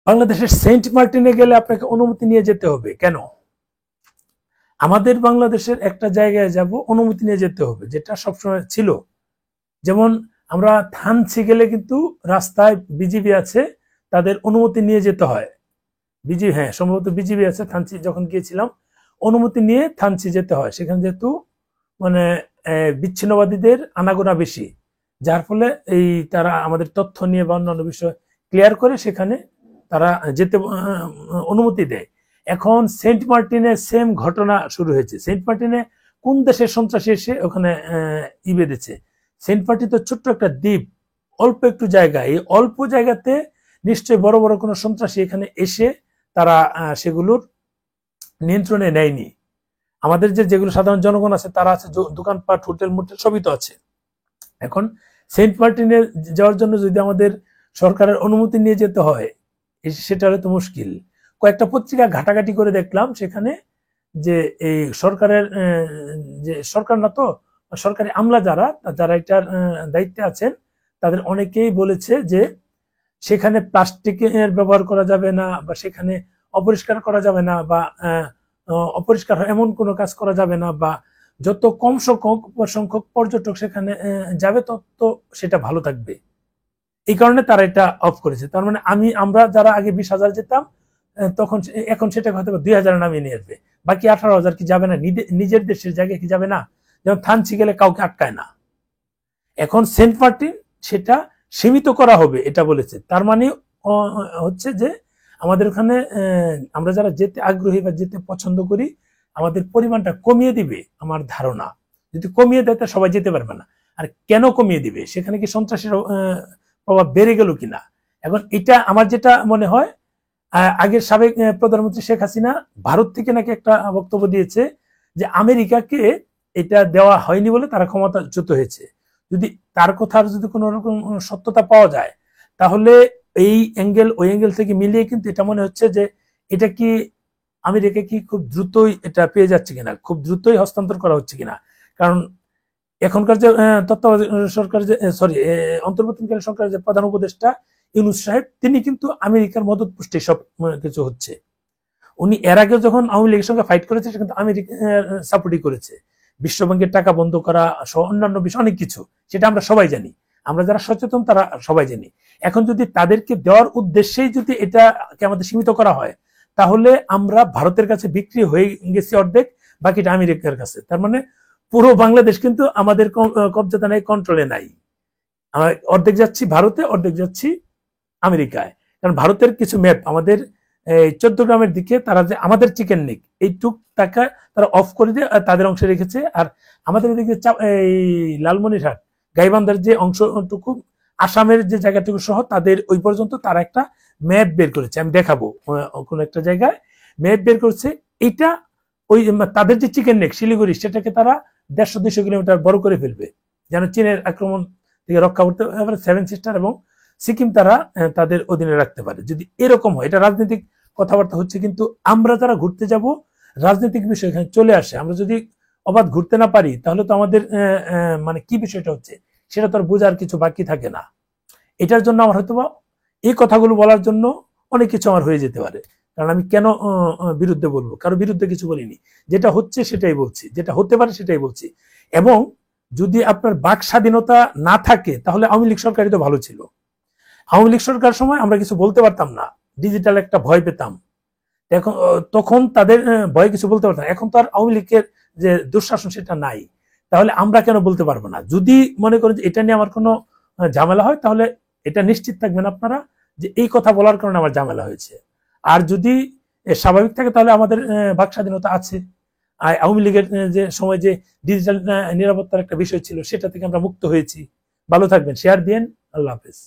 বাংলাদেশের সেন্ট মার্টিনে গেলে আপনাকে অনুমতি নিয়ে যেতে হবে। কেন? আমাদের বাংলাদেশের একটা জায়গায় যাব, অনুমতি নিয়ে যেতে হবে, যেটা সবসময় ছিল। যেমন আমরা থানচি গেলে কিন্তু রাস্তায় বিজিবি আছে, তাদের অনুমতি নিয়ে যেতে হয়। বিজিবি, হ্যাঁ সম্ভবত বিজিবি আছে। থানচি যখন গিয়েছিলাম অনুমতি নিয়ে থানচি যেতে হয়। সেখানে যেহেতু মানে বিচ্ছিন্নবাদীদের আনাগোনা বেশি, যার ফলে এই তারা আমাদের তথ্য নিয়ে বা অন্যান্য বিষয় ক্লিয়ার করে সেখানে তারা যেতে অনুমতি দেয়। এখন সেন্ট মার্টিনে সেম ঘটনা শুরু হয়েছে। সেন্ট মার্টিনে কোন দেশের সন্ত্রাসী এসে ওখানে বেঁধেছে? সেন্ট মার্টিন তো ছোট্ট একটা দ্বীপ, অল্প একটু জায়গা। এই অল্প জায়গাতে নিশ্চয়ই বড় বড় কোনো সন্ত্রাসী এখানে এসে তারা সেগুলোর নিয়ন্ত্রণে নেয়নি। আমাদের যেগুলো সাধারণ জনগণ আছে তারা আছে, দোকানপাট, হোটেল মোটেল সবই তো আছে। এখন সেন্ট মার্টিনে যাওয়ার জন্য যদি আমাদের সরকারের অনুমতি নিয়ে যেতে হয়, সেটা হলে তো মুশকিল। কয়েকটা পত্রিকা ঘাটাঘাটি করে দেখলাম সেখানে যে এই সরকারের যে সরকার না তো সরকারি আমলা যারা যারা এটার দায়িত্বে আছেন, তাদের অনেকেই বলেছে যে সেখানে প্লাস্টিকের ব্যবহার করা যাবে না, বা সেখানে অপরিষ্কার করা যাবে না, বা অপরিষ্কার এমন কোনো কাজ করা যাবে না, বা যত কম সংখ্যক পর্যটক সেখানে যাবে তত সেটা ভালো থাকবে। এই কারণে তারা এটা অফ করেছে। তার মানে আমরা যারা আগে 20,000 যেতাম, তখন এখন সেটাকে হয়তো 2,000 নামিয়ে নিয়ে আসবে। বাকি 18,000 কি যাবে না? নিজের দেশের জায়গায় কি যাবে না? যেমন থানচি গেলে কাউকে আটকায় না। এখন সেন্ট মার্টিন সেটা সীমিত করা হবে এটা বলেছে। তার মানে হচ্ছে যে আমাদের ওখানে আমরা যারা যেতে আগ্রহী বা যেতে পছন্দ করি, আমাদের পরিমাণটা কমিয়ে দিবে আমার ধারণা। যদি কমিয়ে দেয় তা সবাই যেতে পারবে না। আর কেন কমিয়ে দিবে? সেখানে কি সন্ত্রাসের প্রভাব বেড়ে গেল কিনা? এখন এটা আমার যেটা মনে হয়, আগের সাবেক প্রধানমন্ত্রী শেখ হাসিনা ভারত থেকে নাকি একটা বক্তব্য দিয়েছে যে আমেরিকাকে এটা দেওয়া হয়নি বলে তারা ক্ষমতাচ্যুত হয়েছে। যদি তার কথার যদি কোনো রকম সত্যতা পাওয়া যায়, তাহলে এই অ্যাঙ্গেল ওই অ্যাঙ্গেল থেকে মিলিয়ে কিন্তু এটা মনে হচ্ছে যে এটা কি আমেরিকা কি খুব দ্রুতই এটা পেয়ে যাচ্ছে কিনা, খুব দ্রুতই হস্তান্তর করা হচ্ছে কিনা। কারণ এখনকার যে তত্ত্বাবধায়ক সরকার যে অন্তর্বর্তীকালীন সরকারের যে প্রধান উপদেষ্টা ইউনূস সাহেব, তিনি কিন্তু আমেরিকার মদত পুষ্টে সব কিছু হচ্ছে। উনি এর আগে যখন আওয়ামী লীগের সঙ্গে ফাইট করেছে, সেখানে আমেরিকা সাপোর্টই করেছে। বিশ্বব্যাংকের টাকা বন্ধ করা সহ অন্যান্য বিষয় অনেক কিছু, সেটা আমরা সবাই জানি। আমরা যারা সচেতন তারা সবাই জানি। এখন যদি তাদেরকে দেওয়ার উদ্দেশ্যেই যদি এটাকে আমাদের সীমিত করা হয়, তাহলে আমরা ভারতের কাছে বিক্রি হয়ে গেছি অর্ধেক, বাকিটা আমেরিকার কাছে। তার মানে পুরো বাংলাদেশ কিন্তু আমাদের কবজাতে নাই, কন্ট্রোলে নাই। অর্ধেক যাচ্ছি ভারতে, অর্ধেক যাচ্ছি আমেরিকায়। কারণ ভারতের কিছু ম্যাপ আমাদের এই 14 গ্রামের দিকে তারা যে আমাদের চিকেন নেক এইটুক টাকা তারা অফ করে দিয়ে তাদের অংশে রেখেছে। আর আমাদের এদিকে এই লালমনিরহাট গাইবান্ধার যে অংশটুকু, আসামের যে জায়গাটুকু সহ তাদের ওই পর্যন্ত তারা একটা ম্যাপ বের করেছে। আমি দেখাবো কোন একটা জায়গায় ম্যাপ বের করেছে। এটা ওই তাদের যে চিকেন নেক শিলিগুড়ি, সেটাকে তারা 150-200 কিলোমিটার বড় করে ফেলবে, যেন চীনের আক্রমণ থেকে রক্ষা করতে পারে। 7 সিস্টার এবং সিকিম তারা তাদের অধীনে রাখতে পারে। যদি এরকম হয়, এটা রাজনৈতিক কথাবার্তা হচ্ছে, কিন্তু আমরা যারা ঘুরতে যাব রাজনৈতিক বিষয় এখানে চলে আসে। আমরা যদি অবাধ ঘুরতে না পারি, তাহলে তো আমাদের মানে কি বিষয়টা হচ্ছে সেটা তো আর বোঝার কিছু বাকি থাকে না। এটার জন্য আমার হয়তো এই কথাগুলো বলার জন্য অনেক কিছু আমার হয়ে যেতে পারে। কারণ আমি কেন বিরুদ্ধে বলবো? কারো বিরুদ্ধে কিছু বলিনি, যেটা হচ্ছে সেটাই বলছি, যেটা হতে পারে সেটাই বলছি। এবং যদি আপনার বাক স্বাধীনতা না থাকে, তাহলে আওয়ামী লীগ সরকারই তো ভালো ছিল। আওয়ামী লীগ সরকার সময় আমরা কিছু বলতে পারতাম না, ডিজিটাল একটা ভয় পেতাম। এখন তখন তাদের ভয় কিছু বলতে পারতাম। এখন তো আর আওয়ামী লীগের যে দুঃশাসন সেটা নাই, তাহলে আমরা কেন বলতে পারবো না? যদি মনে করেন যে এটা নিয়ে আমার কোনো ঝামেলা হয়, তাহলে এটা নিশ্চিত থাকবেন আপনারা যে এই কথা বলার কারণে আমার ঝামেলা হয়েছে। আর যদি স্বাভাবিক থাকে, তাহলে আমাদের বাক স্বাধীনতা আছে। আর আওয়ামী লীগের যে সময় যে ডিজিটাল নিরাপত্তার একটা বিষয় ছিল, সেটা থেকে আমরা মুক্ত হয়েছি। ভালো থাকবেন, শেয়ার দিন। আল্লাহ হাফেজ।